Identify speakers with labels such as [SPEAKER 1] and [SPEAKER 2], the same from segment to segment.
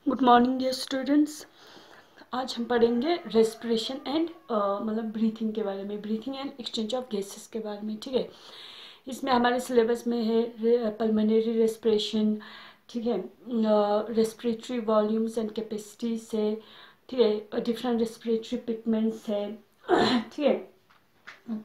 [SPEAKER 1] Good morning dear students. आज हम पढ़ेंगे रेस्पिरेशन एंड मतलब ब्रीथिंग के बारे में, breathing and exchange of gases के बारे में। ठीक है, इसमें हमारे सिलेबस में है पल्मोनरी रेस्पिरेशन, ठीक है, रेस्पिरेटरी वॉल्यूम्स एंड कैपेसिटीज है, ठीक है, डिफरेंट रेस्पिरेटरी पिगमेंट्स है, ठीक है।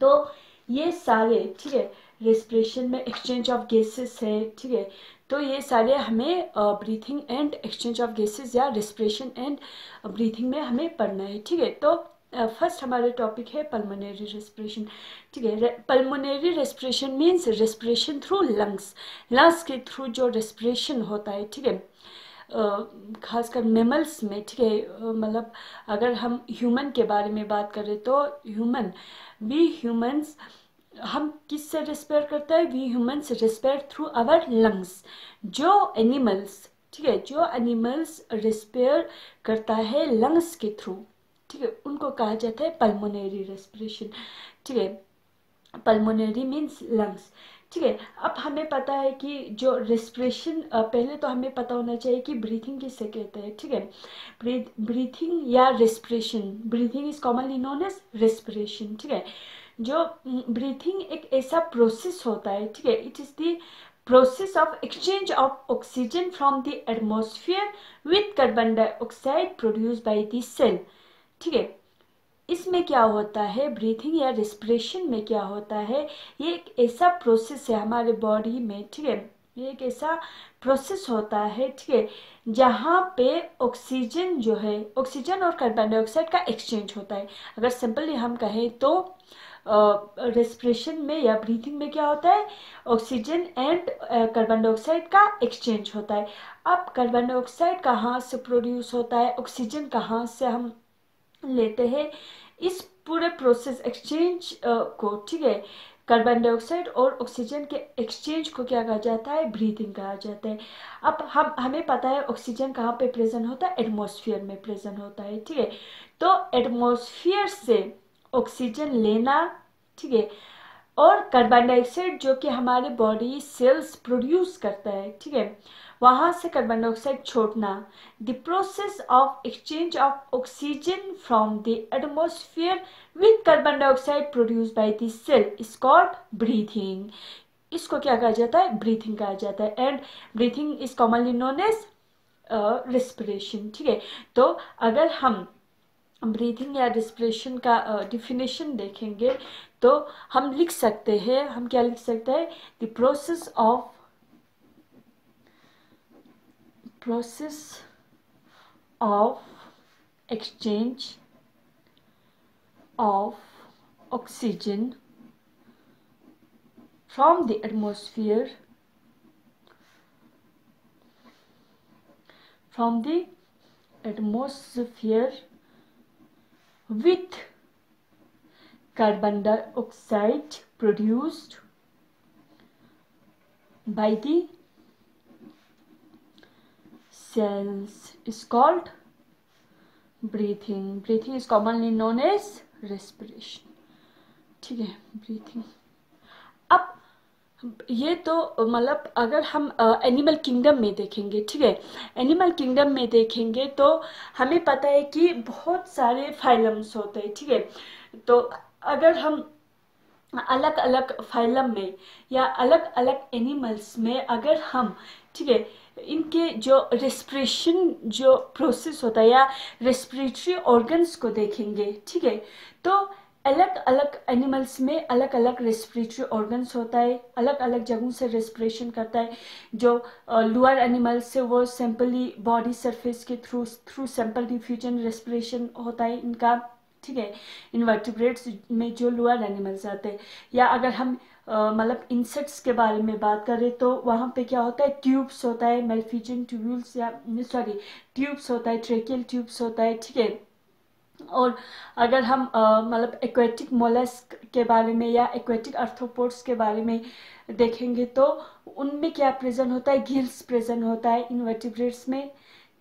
[SPEAKER 1] तो ये सारे, ठीक है, रेस्पिरेशन में एक्सचेंज ऑफ गैसेस है, ठीक है। तो ये सारे हमें breathing and exchange of gases या रेस्पिरेशन एंड ब्रीथिंग में हमें पढ़ना है, ठीक है। तो फर्स्ट हमारे टॉपिक है पल्मोनरी रेस्पिरेशन, ठीक है। Pulmonary respiration means respiration through lungs, lungs के थ्रू जो रेस्पिरेशन होता है, ठीक है, खासकर मेमल्स में, ठीक है। मतलब अगर हम ह्यूमन के बारे में बात करें तो वी ह्यूमंस हम किससे रेस्पायर करते हैं? We humans respire through our lungs. जो एनिमल्स, ठीक है, जो एनिमल्स रेस्पायर करता है लंग्स के थ्रू, ठीक है, उनको कहा जाता है पल्मोनरी रेस्पिरेशन, ठीक है। पल्मोनरी मीन्स लंग्स, ठीक है। अब हमें पता है कि जो रेस्पिरेशन, पहले तो हमें पता होना चाहिए कि ब्रीथिंग किससे कहते हैं, ठीक है। ब्रीथिंग या respiration, breathing is commonly known as respiration, ठीक है। जो ब्रीथिंग एक ऐसा प्रोसेस होता है, ठीक है, it is the process of exchange of oxygen from the atmosphere with carbon dioxide produce by the cell, ठीक है। इसमें क्या होता है, ब्रीथिंग या रेस्पिरेशन में क्या होता है, ये एक ऐसा प्रोसेस है हमारे बॉडी में, ठीक है, ये एक ऐसा प्रोसेस होता है, ठीक है, जहाँ पे ऑक्सीजन जो है, ऑक्सीजन और कार्बन डाइऑक्साइड का एक्सचेंज होता है। अगर सिंपली हम कहें तो रेस्पिरेशन में या ब्रीथिंग में क्या होता है, ऑक्सीजन एंड कार्बन डाइऑक्साइड का एक्सचेंज होता है। अब कार्बन डाइऑक्साइड कहाँ से प्रोड्यूस होता है, ऑक्सीजन कहाँ से हम लेते हैं, इस पूरे प्रोसेस एक्सचेंज को, ठीक है, कार्बन डाइऑक्साइड और ऑक्सीजन के एक्सचेंज को क्या कहा जाता है? ब्रीथिंग कहा जाता है। अब हमें पता है ऑक्सीजन कहाँ पे प्रेजेंट होता है? एटमॉस्फेयर में प्रेजेंट होता है, ठीक है। तो एटमॉस्फेयर से ऑक्सीजन लेना, ठीक है, और कार्बन डाइऑक्साइड जो कि हमारे बॉडी सेल्स प्रोड्यूस करता है, ठीक है, वहां से कार्बन डाइऑक्साइड छोड़ना, the process of exchange of oxygen from the atmosphere with carbon dioxide produce by the cell is called breathing. इसको क्या कहा जाता है? ब्रीथिंग कहा जाता है। And breathing is commonly known as respiration, ठीक है। तो अगर हम ब्रीथिंग या रेस्पिरेशन का डिफिनेशन देखेंगे तो हम लिख सकते हैं, हम क्या लिख सकते हैं? The process of exchange of oxygen from the atmosphere with carbon dioxide produced by the cells is called breathing. Breathing is commonly known as respiration, ठीक है, ब्रीथिंग। अब ये तो मतलब अगर हम एनिमल किंगडम में देखेंगे, ठीक है, एनिमल किंगडम में देखेंगे तो हमें पता है कि बहुत सारे फाइलम्स होते हैं, ठीक है। तो अगर हम अलग अलग फाइलम में या अलग अलग एनिमल्स में अगर हम, ठीक है, इनके जो रेस्पिरेशन जो प्रोसेस होता है या रेस्पिरेटरी ऑर्गन्स को देखेंगे, ठीक है, तो अलग अलग एनिमल्स में अलग अलग रेस्पिरेटरी ऑर्गन्स होता है, अलग अलग जगहों से रेस्पिरेशन करता है। जो लोअर एनिमल्स से वो सिंपली बॉडी सरफेस के थ्रू सिंपल डिफ्यूजन रेस्पिरेशन होता है इनका, ठीक है, इनवर्टिब्रेट्स में जो लोअर एनिमल्स आते हैं। या अगर हम मतलब इंसेक्ट्स के बारे में बात करें तो वहाँ पे क्या होता है? ट्यूब्स होता है, मेलफिजियन ट्यूब्यूल्स या सॉरी ट्यूब्स होता है, ट्रेकियल ट्यूब्स होता है, ठीक है। और अगर हम मतलब एक्वेटिक मोलस्क के बारे में या एक्वेटिक आर्थ्रोपोड्स के बारे में देखेंगे तो उनमें क्या प्रेजेंट होता है? गिल्स प्रेजेंट होता है इनवर्टिब्रेट्स में,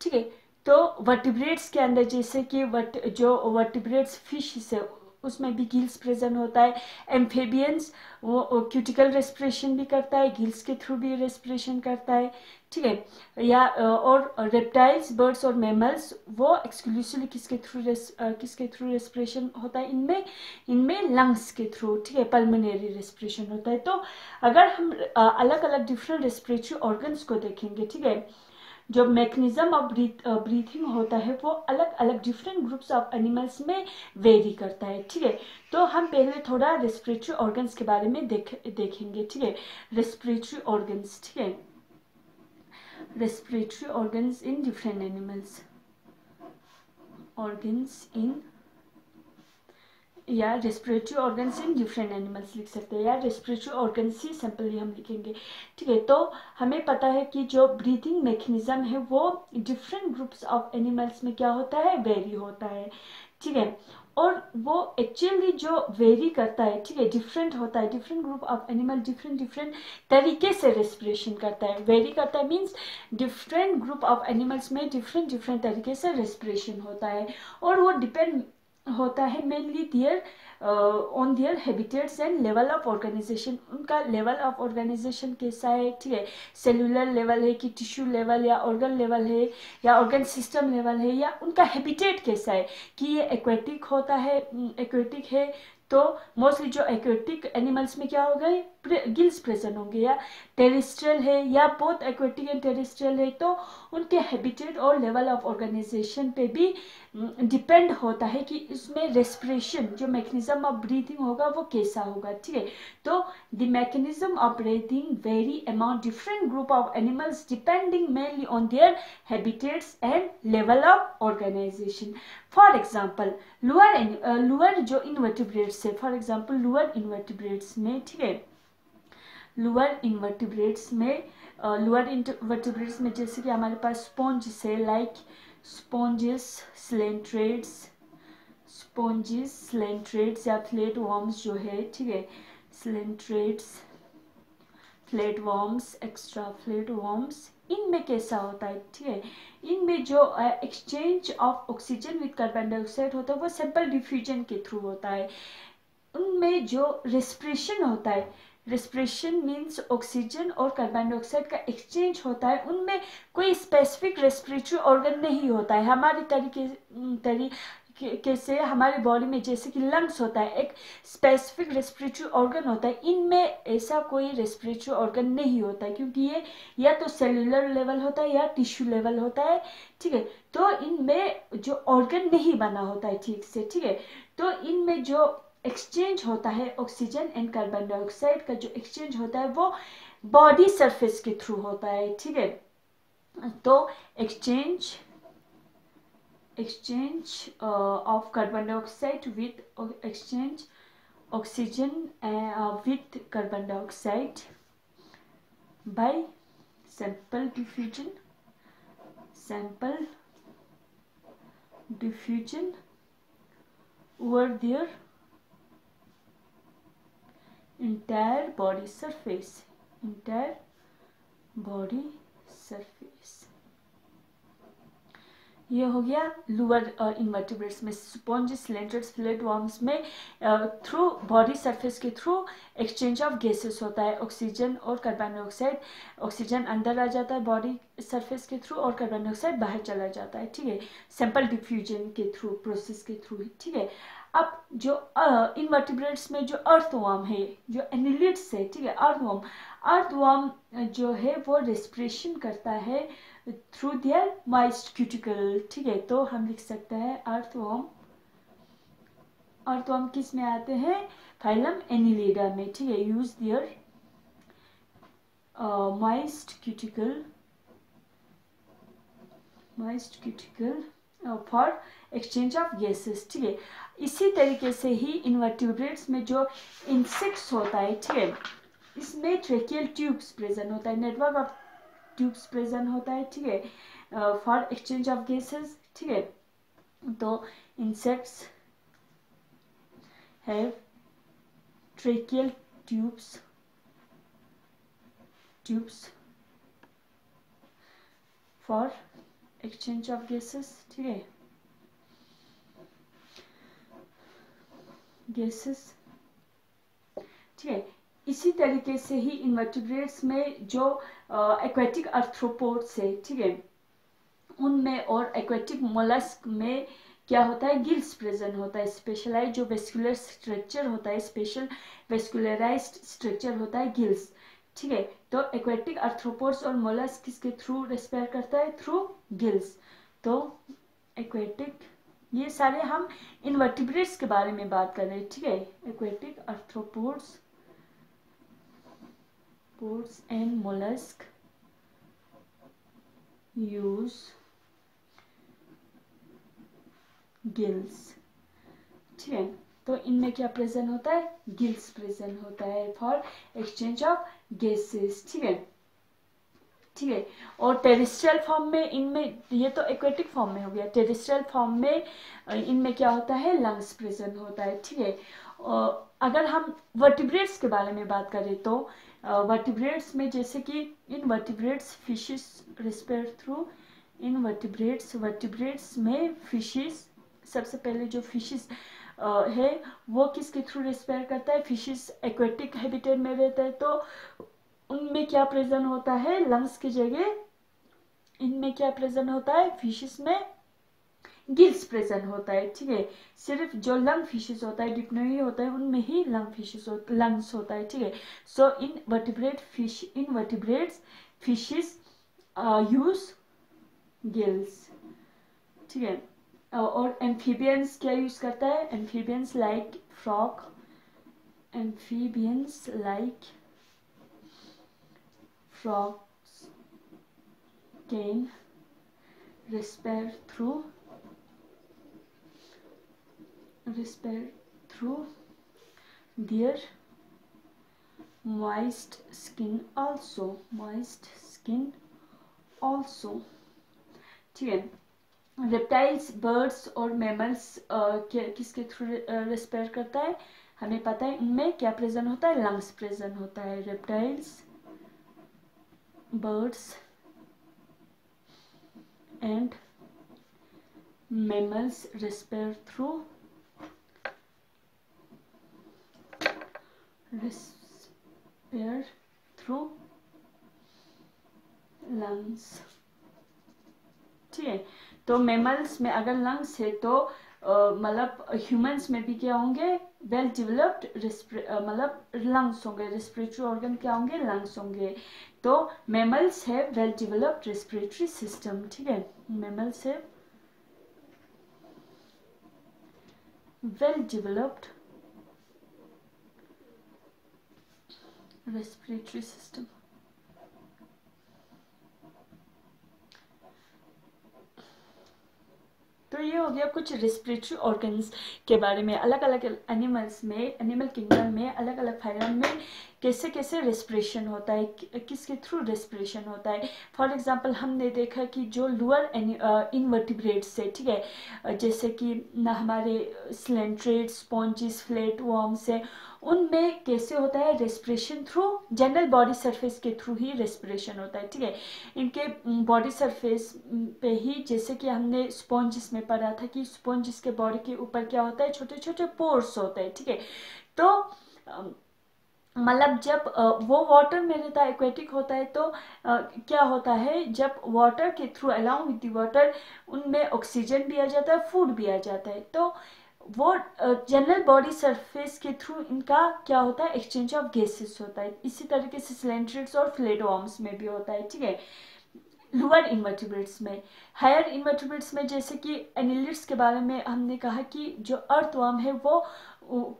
[SPEAKER 1] ठीक है। तो वर्टिब्रेट्स के अंदर जैसे कि जो वर्टिब्रेट्स फिश से उसमें भी गिल्स प्रेजेंट होता है। एम्फेबियंस वो क्यूटिकल रेस्पिरेशन भी करता है, गिल्स के थ्रू भी रेस्पिरेशन करता है, ठीक है, या और रेप्टाइल्स, बर्ड्स और मैमल्स वो एक्सक्लूसिवली किसके थ्रू रेस्पिरेशन होता है, इनमें लंग्स के थ्रू, ठीक है, पल्मोनरी रेस्पिरेशन होता है। तो अगर हम अलग अलग डिफरेंट रेस्पिरेटरी ऑर्गन्स को देखेंगे, ठीक है, जो मैकेनिज्म ऑफ ब्रीथिंग होता है वो अलग अलग डिफरेंट ग्रुप्स ऑफ एनिमल्स में वेरी करता है, ठीक है। तो हम पहले थोड़ा रेस्पिरेटरी ऑर्गन्स के बारे में देखेंगे, ठीक है। रेस्पिरेटरी ऑर्गन्स, ठीक है, respiratory organs in different animals, organs in, या respiratory organs in different animals लिख सकते हैं, या रेस्पिरेटरी ऑर्गन्स ही सिंपली हम लिखेंगे, ठीक है। तो हमें पता है कि जो ब्रीथिंग मैकेनिज्म है वो डिफरेंट ग्रुप्स ऑफ एनिमल्स में क्या होता है, वेरी होता है, ठीक है। और वो एक्चुअली जो वेरी करता है, ठीक है, डिफरेंट होता है, different group of animal different तरीके से रेस्पिरेशन करता है, वेरी करता है means different group of animals में डिफरेंट तरीके से रेस्पिरेशन होता है, और वो डिपेंड होता है mainly on their habitats and level of organisation. उनका लेवल ऑफ ऑर्गेनाइजेशन कैसा है, ठीक है, सेलुलर लेवल है कि टिश्यू लेवल या ऑर्गन लेवल है या ऑर्गन सिस्टम लेवल है, या उनका हैबिटेट कैसा है कि ये एक्वेटिक होता है, एक्वेटिक है तो मोस्टली जो एक्वेटिक एनिमल्स में क्या हो गए, गिल्स प्रेजेंट होंगे, या टेरेस्ट्रियल है या बोथ एक्वेटिक एंड टेरेस्ट्रियल है, तो उनके हैबिटेट और लेवल ऑफ ऑर्गेनाइजेशन पे भी डिपेंड होता है कि इसमें रेस्पिरेशन जो मैकेनिज्म ऑफ ब्रीथिंग होगा वो कैसा होगा, ठीक है। तो the mechanism of breathing very among different group of animals depending mainly on their habitats and level of organisation. For example lower जो इनवर्टिब्रेट्स है, फॉर एग्जाम्पल लोअर इनवर्टिब्रेट्स में, ठीक है, लोअर इनवर्टिब्रेट्स में जैसे कि हमारे पास स्पॉन्ज है, लाइक स्पॉन्जेस, स्लेंट्रेट्स या फ्लैट वॉर्म्स जो है, ठीक है, coelenterates, flat worms, extra flat worms, इनमें कैसा होता है, ठीक है, इनमें जो exchange of oxygen with carbon dioxide होता है वो सिंपल डिफ्यूजन के थ्रू होता है। उनमें जो रेस्पिरेशन होता है, रेस्पिरेशन मीन्स ऑक्सीजन और कार्बन डाइऑक्साइड का एक्सचेंज होता है, उनमें कोई स्पेसिफिक रेस्पिरेटरी ऑर्गन नहीं होता है। हमारी तरीके से हमारी बॉडी में जैसे कि लंग्स होता है, एक स्पेसिफिक रेस्पिरेटरी ऑर्गन होता है, इनमें ऐसा कोई रेस्पिरेटरी ऑर्गन नहीं होता है, क्योंकि ये या तो सेलुलर लेवल होता है या टिश्यू लेवल होता है, ठीक है। तो इनमें जो ऑर्गन नहीं बना होता है ठीक से, ठीक है। तो इनमें जो एक्सचेंज होता है ऑक्सीजन एंड कार्बन डाइऑक्साइड का जो एक्सचेंज होता है वो बॉडी सरफेस के थ्रू होता है, ठीक है। तो exchange of carbon dioxide with exchange oxygen with carbon dioxide bye sample diffusion over their entire body surface, ये हो गया लोअर इनवर्टिब्रेट्स में, स्पॉन्ज, स्लेंट्रेट्स, फ्लैट वॉर्म्स में थ्रू बॉडी सरफेस के थ्रू एक्सचेंज ऑफ गैसेस होता है, ऑक्सीजन और carbon dioxide, oxygen अंदर आ जाता है बॉडी सरफेस के थ्रू और कार्बन डाइऑक्साइड बाहर चला जाता है, ठीक है, सिंपल डिफ्यूजन के थ्रू, प्रोसेस के थ्रू, ठीक है। अब जो इनवर्टिब्रेट्स में जो अर्थवॉर्म है, जो एनिलिड्स है, ठीक है, अर्थवॉर्म जो है वो रेस्पिरेशन करता है थ्रू देयर मॉइस्ट क्यूटिकल, ठीक है। तो हम लिख सकते हैं अर्थवॉर्म किस में आते हैं, फाइलम एनिलिडा में, ठीक है, use their moist cuticle for exchange of gases, ठीक है। इसी तरीके से ही इनवर्टिब्रेट्स में जो इंसेक्ट्स होता है, ठीक है, इसमें ट्रेकियल ट्यूब्स प्रेजेंट होता है, नेटवर्क ऑफ ट्यूब्स प्रेजेंट होता है, ठीक है, फॉर एक्सचेंज ऑफ गैसेस, ठीक है। तो insects have tracheal tubes for exchange of gases, ठीक है, ठीक है। इसी तरीके से ही इनवर्टिब्रेट्स में जो एक्वेटिक आर्थ्रोपोड्स है, ठीक है, उनमें और एक्वेटिक मोलस्क में क्या होता है, गिल्स प्रेजेंट होता है। स्पेशलाइज जो वेस्कुलर स्ट्रक्चर होता है, स्पेशल वेस्कुलराइज्ड स्ट्रक्चर होता है गिल्स, ठीक है। तो एक्वेटिक आर्थ्रोपोड्स और मोलस्क किसके थ्रू रेस्पायर करता है, थ्रू गिल्स। तो एक्वेटिक, ये सारे हम इनवर्टिब्रेट्स के बारे में बात कर रहे हैं, ठीक है। Aquatic arthropods and mollusc use gills, ठीक है। तो इनमें क्या प्रेजेंट होता है, गिल्स प्रेजेंट होता है फॉर एक्सचेंज ऑफ गैसेस, ठीक है, ठीक है। और टेरेस्ट्रियल फॉर्म में इनमें, ये तो एक्वेटिक फॉर्म में हो गया, टेरेस्ट्रियल फॉर्म में इनमें क्या होता है, लंग्स प्रेजेंट होता है, ठीक है। अगर हम वर्टिब्रेट्स के बारे में बात करें तो वर्टिब्रेट्स में जैसे कि invertebrates fishes respire through vertebrates में फिशेस, सबसे पहले जो फिशेस है वो किसके थ्रू रेस्पायर करता है, फिशेस एक्वेटिक हैबिटेट में रहता है, तो उनमें क्या प्रेजेंट होता है, लंग्स की जगह इनमें क्या प्रेजेंट होता है, फिशेस में गिल्स प्रेजेंट होता है, ठीक है। सिर्फ जो लंग फिशेस होता है, डिप्लोई होता है, उनमें ही लंग्स होता है, ठीक है। सो इनवर्टिब्रेट्स फिशेस यूज गिल्स, ठीक है। और एम्फीबियंस क्या यूज करता है, amphibians like frog, amphibians like frogs can respire through their moist skin also, ठीक है। रेप्टाइल्स, बर्ड्स और मैमल्स किसके थ्रू रेस्पायर करता है, हमें पता है इनमें क्या प्रेजेंट होता है, लंग्स प्रेजेंट होता है। Reptiles, birds and mammals respire through lungs, ठीक है। तो मैमल्स में अगर लंग्स है तो मतलब ह्यूमंस में भी क्या होंगे, वेल डेवलप्ड मतलब लंग्स होंगे, रेस्पिरेटरी ऑर्गन क्या होंगे, लंग्स होंगे। तो मैमल्स है वेल डेवलप्ड रेस्पिरेटरी सिस्टम, ठीक है। मैमल्स है वेल डेवलप्ड रेस्पिरेटरी सिस्टम। तो ये हो गया कुछ रेस्पिरेटरी ऑर्गन्स के बारे में। अलग अलग एनिमल्स में, एनिमल किंगडम में, अलग अलग फाइलम में कैसे कैसे रेस्पिरेशन होता है, किसके थ्रू रेस्पिरेशन होता है। फॉर एग्जांपल हमने देखा कि जो लोअर इनवर्टिब्रेट्स है, ठीक है, जैसे कि हमारे स्लेंट्रेट्स, स्पॉन्जिस, फ्लैट वर्म्स है, उनमें कैसे होता है respiration through general body surface के थ्रू ही रेस्पिरेशन होता है, ठीक है। इनके बॉडी सरफेस पे ही, जैसे कि हमने स्पॉन्जिस में पढ़ा था कि स्पॉन्जिस के बॉडी के ऊपर क्या होता है, छोटे छोटे पोर्स होते हैं, ठीक है। तो मतलब जब वो वाटर में रहता है, एक्वेटिक होता है, तो क्या होता है, जब वाटर के through along with the water उनमें ऑक्सीजन भी आ जाता है, फूड भी आ जाता है, तो वो जनरल बॉडी सरफेस के थ्रू इनका क्या होता है, एक्सचेंज ऑफ गैसेस होता है। इसी तरीके से स्लेंट्रेट्स और फ्लेटवर्म्स में भी होता है, ठीक है। लोअर इनवर्टिब्रेट्स में, हायर इनवर्टिब्रेट्स में जैसे कि एनिलिड्स के बारे में हमने कहा कि जो अर्थवर्म है वो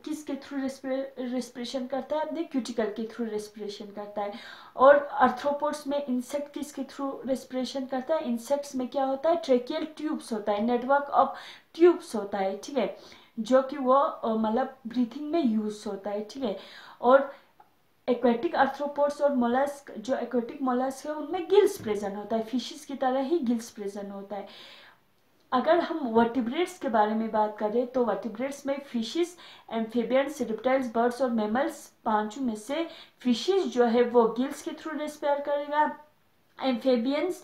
[SPEAKER 1] किसके थ्रू रेस्पिरेशन करता है, अपने क्यूटिकल के थ्रू रेस्पिरेशन करता है। और आर्थ्रोपोड्स में इंसेक्ट किसके थ्रू रेस्पिरेशन करता है, इंसेक्ट्स में क्या होता है, ट्रेकियल ट्यूब्स होता है, नेटवर्क ऑफ ट्यूब्स होता है, ठीक है, जो कि वो मतलब ब्रीथिंग में यूज होता है, ठीक है। और एक्वेटिक आर्थ्रोपोड्स और मोलस्क, जो एक्वेटिक मोलस्क है उनमें गिल्स प्रेजेंट होता है, फिशेस की तरह ही गिल्स प्रेजेंट होता है। अगर हम वर्टिब्रेट्स के बारे में बात करें तो वर्टिब्रेट्स में फिशेस, एम्फीबियंस, रेप्टाइल्स, बर्ड्स और मैमल्स, पांचों में से फिशेस जो है वो गिल्स के थ्रू रेस्पायर करेगा, एम्फीबियंस